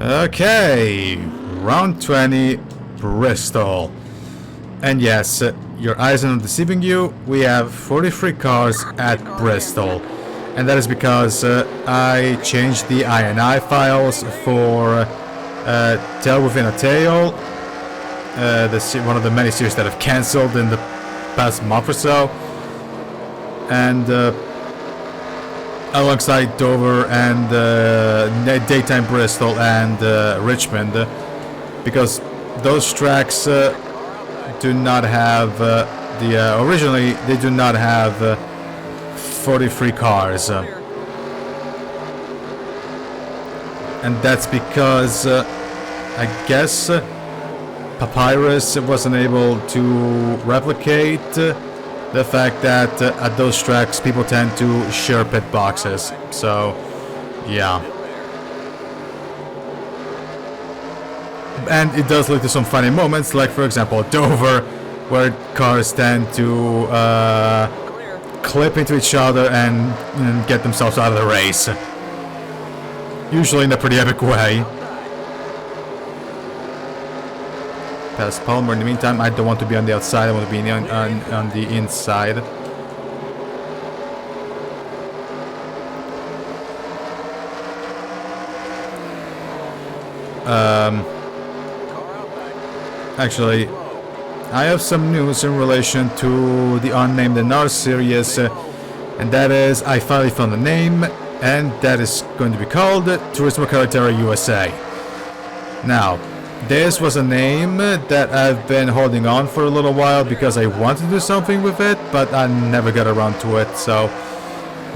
Okay, round 20, Bristol. And yes, your eyes are not deceiving you, we have 43 cars at Bristol. And that is because I changed the INI files for Tail Within a Tail, one of the many series that have cancelled in the past month or so. And alongside Dover and daytime Bristol and Richmond, because those tracks do not have originally they do not have 43 cars, and that's because I guess Papyrus wasn't able to replicate the fact that at those tracks people tend to share pit boxes. So yeah, and it does lead to some funny moments, like for example Dover, where cars tend to clip into each other and get themselves out of the race, usually in a pretty epic way. Past Palmer. In the meantime, I don't want to be on the outside, I want to be on the inside. Actually, I have some news in relation to the unnamed NR series, and that is I finally found a name, and that is going to be called Turismo Carretera USA. Now, this was a name that I've been holding on for a little while because I wanted to do something with it, but I never got around to it, so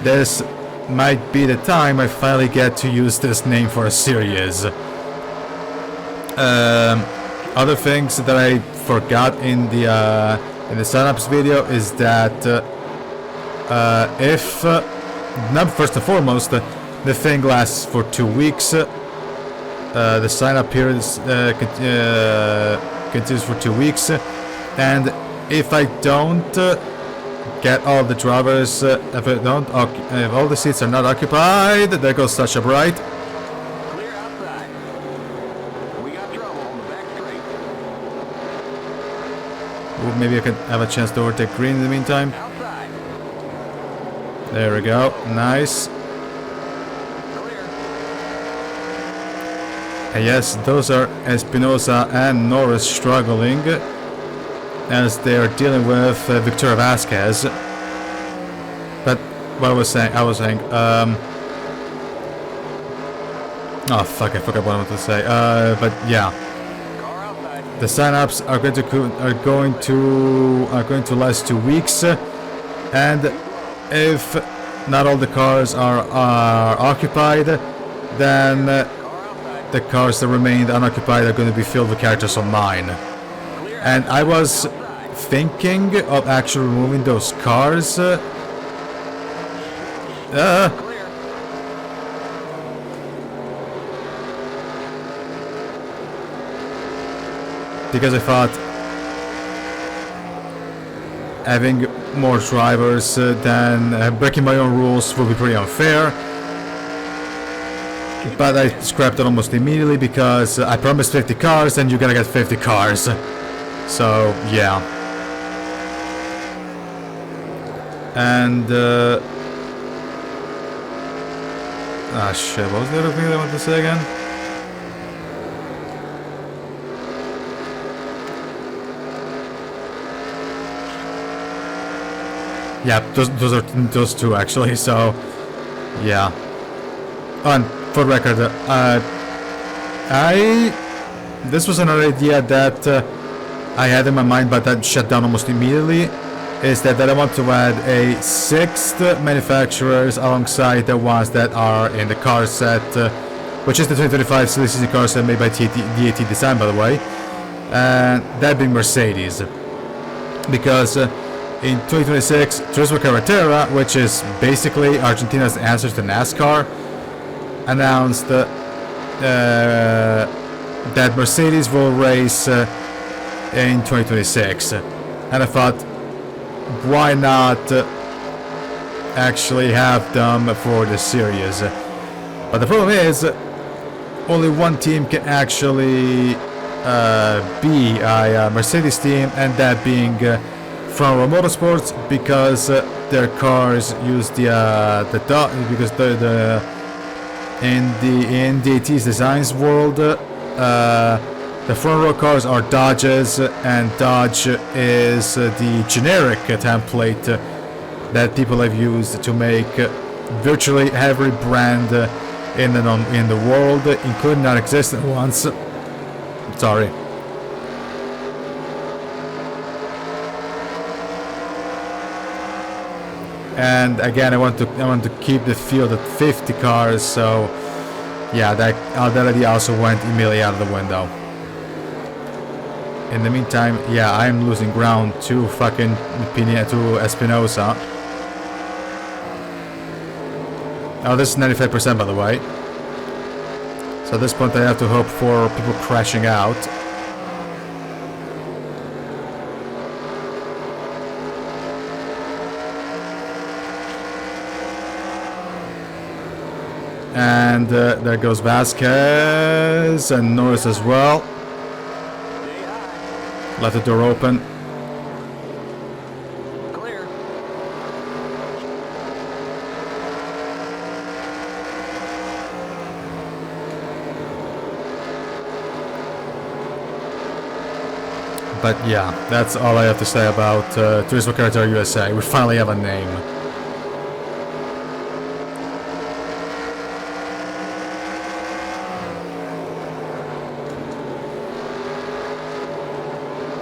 this might be the time I finally get to use this name for a series. Other things that I forgot in the signups video is that if not first and foremost, the thing lasts for 2 weeks. The sign-up period continues for 2 weeks, and if I don't get all the drivers, if all the seats are not occupied, there goes Sasha Bright. Clear outside. We got trouble on the back straight. Ooh, maybe I can have a chance to overtake Green in the meantime. Outside. There we go. Nice. And yes, those are Espinosa and Norris struggling as they are dealing with Victoria Vasquez. But what I was saying, oh fuck, I forgot what I wanted to say. But yeah, the sign-ups are going to last 2 weeks, and if not all the cars are occupied, then the cars that remained unoccupied are going to be filled with characters on mine. And I was thinking of actually removing those cars. Because I thought having more drivers than breaking my own rules would be pretty unfair. But I scrapped it almost immediately because I promised 50 cars and you're gonna get 50 cars. So, yeah. And, shit, what was the other thing I wanted to say again? Yeah, those are those two actually, so, yeah. And for the record, this was another idea that I had in my mind, but that shut down almost immediately, is that I want to add a 6th manufacturers alongside the ones that are in the car set, which is the 2025 Silly Season car set made by DAT Design, by the way, and that being Mercedes. Because in 2026, Turismo Carretera, which is basically Argentina's answer to NASCAR, announced that Mercedes will race in 2026, and I thought, why not actually have them for the series? But the problem is, only one team can actually be a Mercedes team, and that being Front Row Motorsports, because their cars use because the in DAT's designs world, the front row cars are Dodges, and Dodge is the generic template that people have used to make virtually every brand in the world, including non-existent ones. Sorry. And again, I want to keep the field at 50 cars, so yeah, that idea also went immediately out of the window. In the meantime, yeah, I'm losing ground to fucking to Espinosa. Oh, this is 95% by the way. So at this point I have to hope for people crashing out. And there goes Vasquez and Norris as well. Let the door open. Clear. But yeah, that's all I have to say about Turismo Carretera USA. We finally have a name.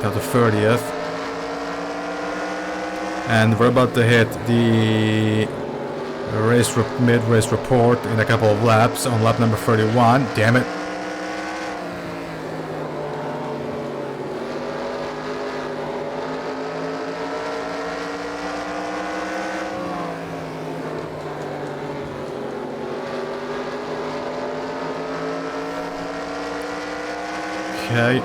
Now the 30th. And we're about to hit the mid-race report in a couple of laps on lap number 31. Damn it. Okay.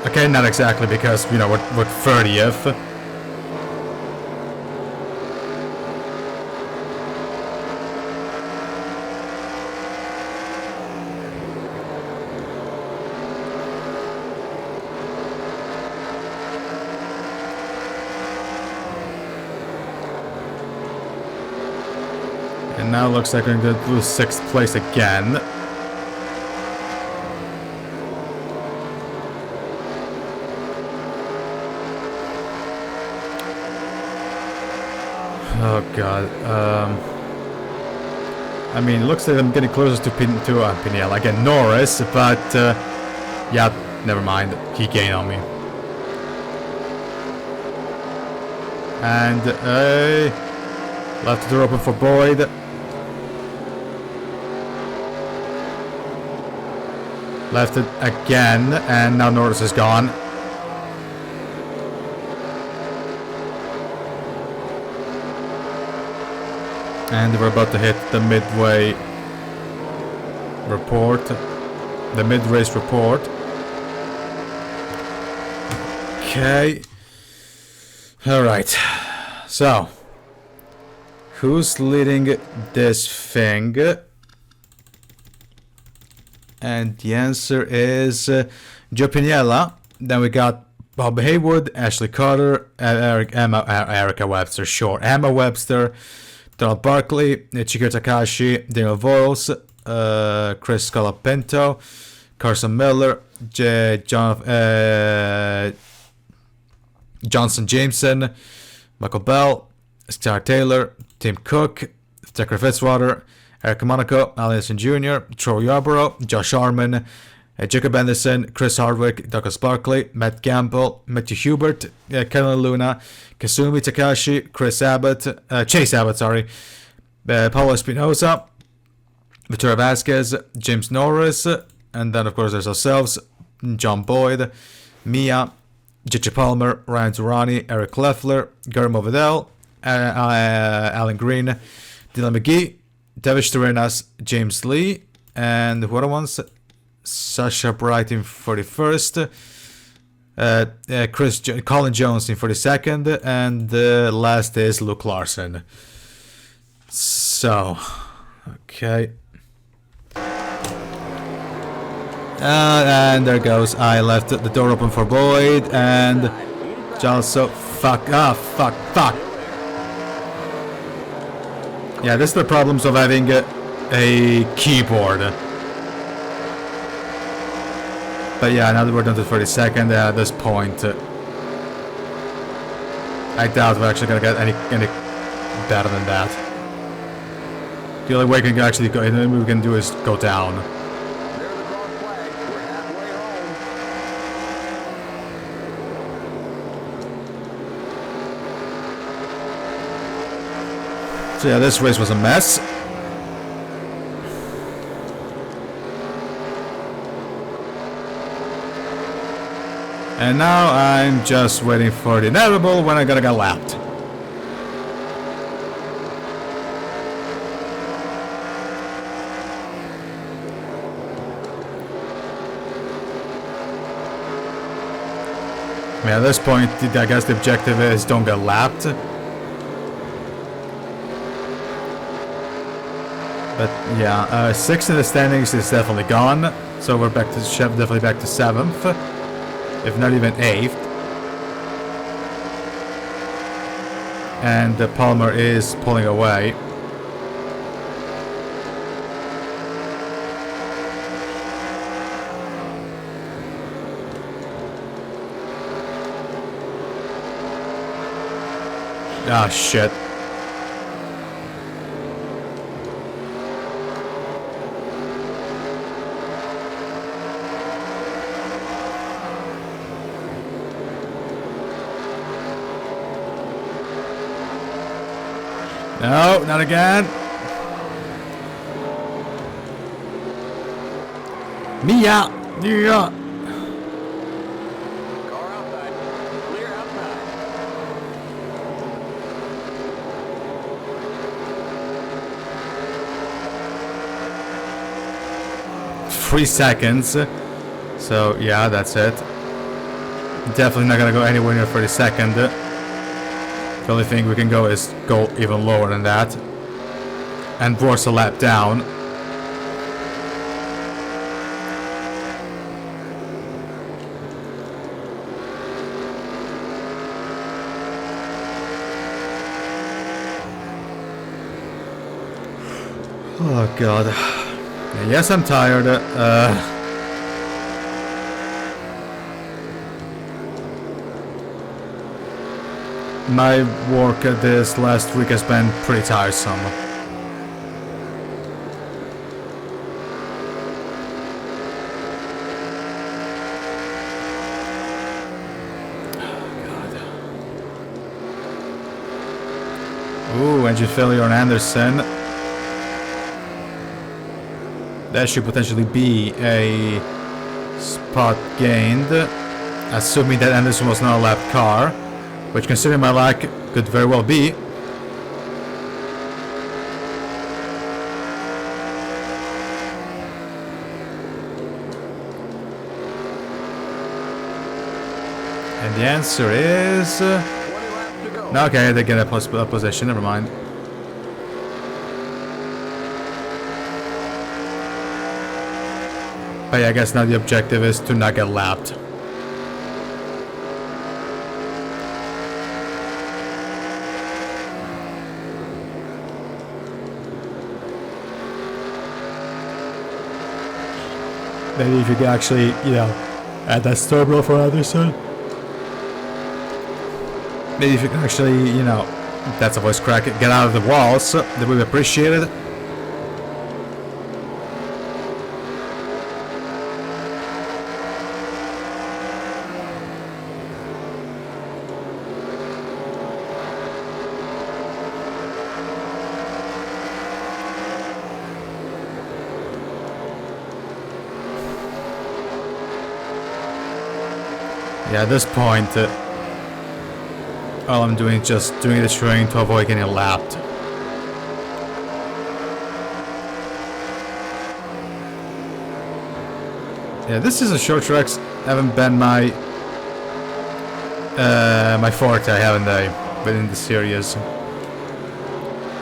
Okay, not exactly, because, you know, we're 30th. And now it looks like we're going to lose 6th place again. Oh god. I mean, it looks like I'm getting closer to Piniella. Again, Norris, but yeah, never mind. He gained on me. And left door open for Boyd. Left it again, and now Norris is gone. And we're about to hit the midway report, the mid-race report. Okay. All right. So, who's leading this thing? And the answer is Joe Piniella. Then we got Bob Haywood, Ashley Carter, Erica Webster, sure, Emma Webster, Donald Barkley, Chikiro Takashi, Daniel Voiles, Chris Colapinto, Carson Miller, Johnson Jameson, Michael Bell, Star Taylor, Tim Cook, Tucker Fitzwater, Eric Monaco, Allison Jr., Troy Yarborough, Josh Harmon, Jacob Anderson, Chris Hardwick, Douglas Barkley, Matt Campbell, Matthew Hubert, Kellen Luna, Kasumi Takashi, Chase Abbott, Paulo Espinosa, Victoria Vasquez, James Norris, and then of course there's ourselves, John Boyd, Mia, J.J. Palmer, Ryan Durrani, Eric Leffler, Guillermo Vidal, Alan Green, Dylan McGee, Devish Torinas, James Lee, and who other ones? Sasha Bright in 41st, Colin Jones in 42nd, and the last is Luke Larson. So, okay. And there goes. I left the door open for Boyd, and also fuck. Fuck. Yeah, this is the problems of having a keyboard. But yeah, now that we're down to 32nd, at this point, I doubt we're actually gonna get any better than that. The only way we can actually go, we can do is go down. So yeah, this race was a mess. And now I'm just waiting for the inevitable when I'm gonna get lapped. I mean, at this point, I guess the objective is don't get lapped. But yeah, 6th in the standings is definitely gone. So we're back to definitely back to 7th, if not even 8th. And Palmer is pulling away. Ah, shit. No, not again. Mia! Yeah. Car outside. Clear outside. 3 seconds. So yeah, that's it. Definitely not gonna go anywhere near 32nd. The only thing we can go is go even lower than that. And force a lap down. Oh god. Yes, I'm tired. My work this last week has been pretty tiresome. Ooh, engine failure on Anderson. That should potentially be a spot gained, assuming that Anderson was not a lap car. Which, considering my luck, could very well be. And the answer is... 20 laps to go. no, okay, they get a position, never mind. But yeah, I guess now the objective is to not get lapped. Maybe if you can actually, you know, add that stop roll for Anderson. Maybe if you can actually, you know, that's a voice crack, get out of the walls, that would be appreciated. Yeah, at this point, all I'm doing is just doing the train to avoid getting lapped. Yeah, this is a short tracks haven't been my my forte, haven't they? Within the series.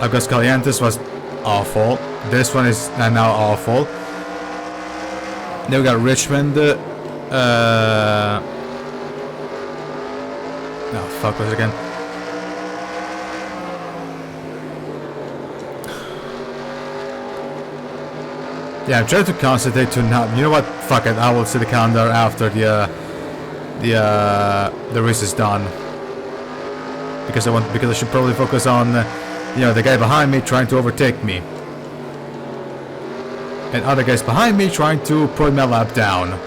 Aguascalientes was awful. This one is now awful. Then we got Richmond. No, fuck was it again? Yeah, I'm trying to concentrate to not. You know what? Fuck it. I will see the calendar after the race is done. Because I should probably focus on, you know, the guy behind me trying to overtake me, and other guys behind me trying to put my lap down.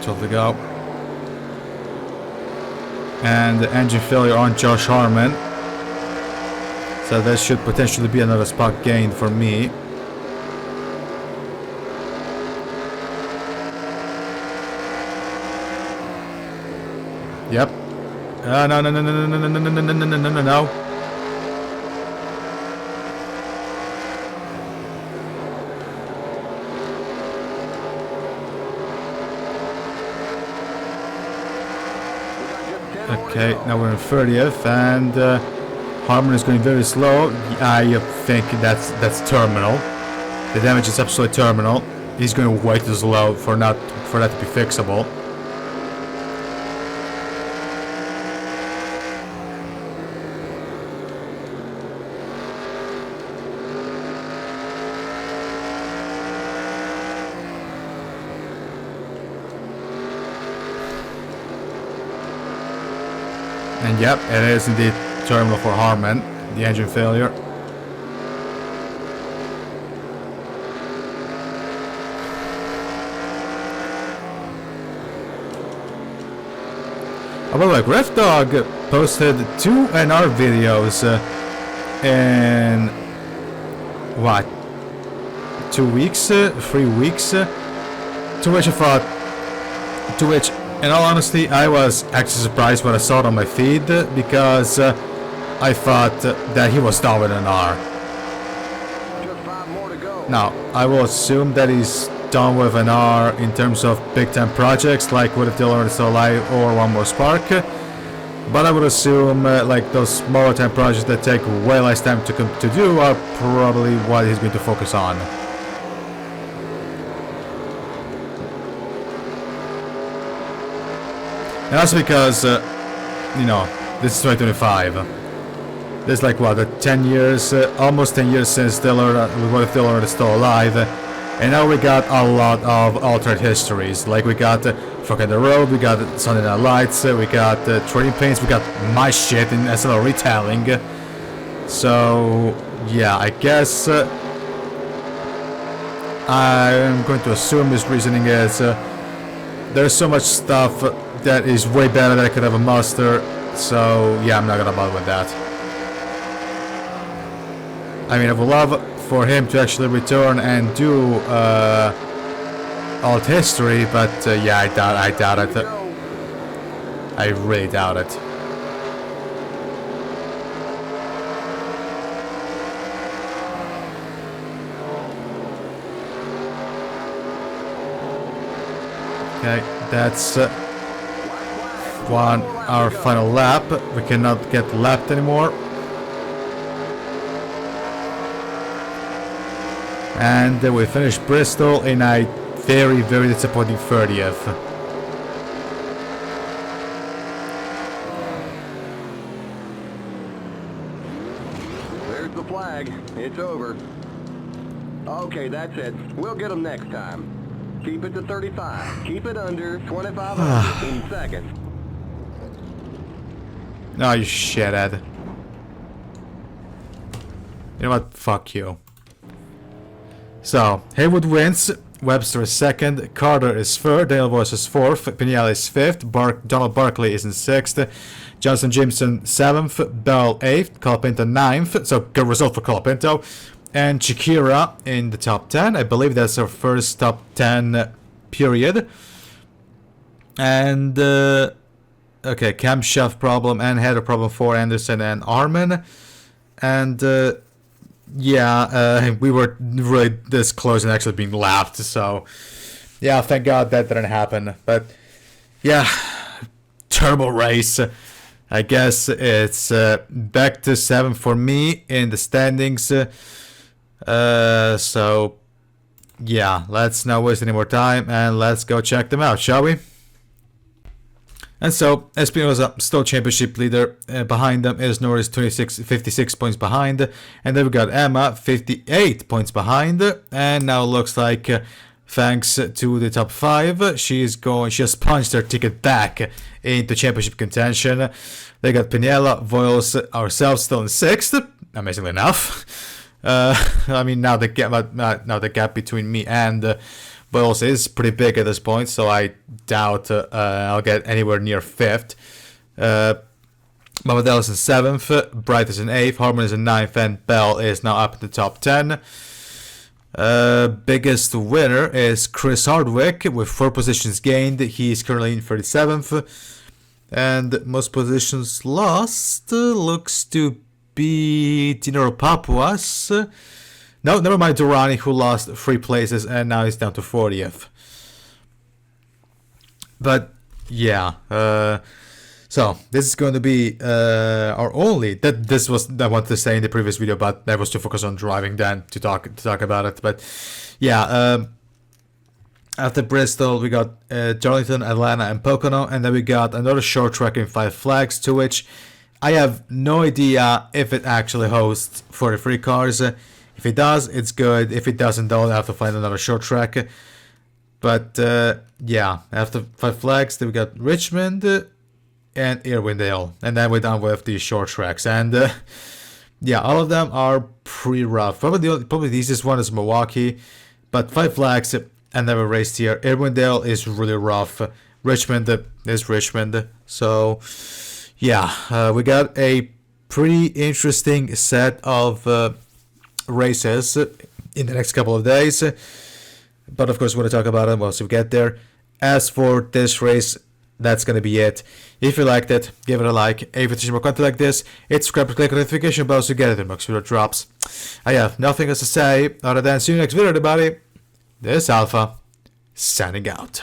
Totally go. And the engine failure on Josh Harmon. So that should potentially be another spot gain for me. Yep. No. Okay, now we're in 30th, and Harmon is going very slow. I think that's terminal. The damage is absolutely terminal. He's going way too slow for that to be fixable. And yep, it is indeed terminal for Harmon, the engine failure. Oh, by the way, Gref Dog posted 2 NR videos in what? 2 weeks? 3 weeks? To which in all honesty, I was actually surprised when I saw it on my feed, because I thought that he was done with an R. Just 5 more to go. Now, I will assume that he's done with an R in terms of big time projects like What If the Lord is Still Alive or One More Spark. But I would assume like those smaller time projects that take way less time to do are probably what he's going to focus on. And that's because, you know, this is 2025. This is like, what, 10 years, almost 10 years since What If the Lord is Still Alive. And now we got a lot of alternate histories. Like we got Fucking the Road, we got Sunday Night Lights, we got Trading Pains, we got my shit in SLR retelling. So, yeah, I guess I'm going to assume his reasoning is there's so much stuff that is way better than I could ever muster, so yeah, I'm not gonna bother with that. I mean, I would love for him to actually return and do alt history, but yeah, I doubt it. I really doubt it. Okay, that's our final lap. We cannot get lapped anymore. And we finished Bristol in a very, very disappointing 30th. There's the flag. It's over. Okay, that's it. We'll get them next time. Keep it to 35. Keep it under 2,500 in seconds. No, you shithead. You know what? Fuck you. So, Haywood wins, Webster is second, Carter is third, Daniel Voice is fourth, Pinelli is fifth, Donald Barkley is in sixth, Johnson Jameson seventh, Bell eighth, Colapinto ninth, so good result for Colapinto, and Shakira in the top 10. I believe that's our first top 10 period. And okay, camshaft problem and header problem for Anderson and Armin. And yeah, we were really this close and actually being lapped. So yeah, thank God that didn't happen. But yeah, turbo race. I guess it's back to 7 for me in the standings. So yeah, let's not waste any more time and let's go check them out, shall we? And so Espinosa still championship leader. Behind them is Norris 56 points behind, and then we got Emma 58 points behind. And now looks like thanks to the top 5, she has punched her ticket back into championship contention. They got Piniella, Voiles, ourselves still in 6th, amazingly enough. I mean, now the gap between me and Voiles is pretty big at this point, so I doubt I'll get anywhere near 5th. Mamadel is in 7th, Bright is in 8th, Harmon is in 9th, and Bell is now up in the top 10. Biggest winner is Chris Hardwick with 4 positions gained. He's currently in 37th. And most positions lost looks to be Dinero Papuas. No, never mind Durrani, who lost 3 places and now he's down to 40th. But yeah, so this is going to be our only. This was I wanted to say in the previous video, but I was too focused on driving then to talk about it. But yeah, after Bristol we got Darlington, Atlanta, and Pocono, and then we got another short track in 5 Flags, to which I have no idea if it actually hosts 43 cars. If it does, it's good. If it doesn't, though, I have to find another short track. But yeah, after 5 Flags, then we got Richmond and Irwindale, and then we're done with the short tracks. And yeah, all of them are pretty rough. Probably the easiest one is Milwaukee, but 5 Flags and never raced here. Irwindale is really rough. Richmond is Richmond. So yeah, we got a pretty interesting set of races in the next couple of days, but of course we're going to talk about them once we get there. As for this race, that's going to be it. If you liked it, give it a like. If you want more content like this, hit subscribe and click on the notification bell so you get it when next video drops. I have nothing else to say other than see you next video, everybody. This is Alpha, signing out.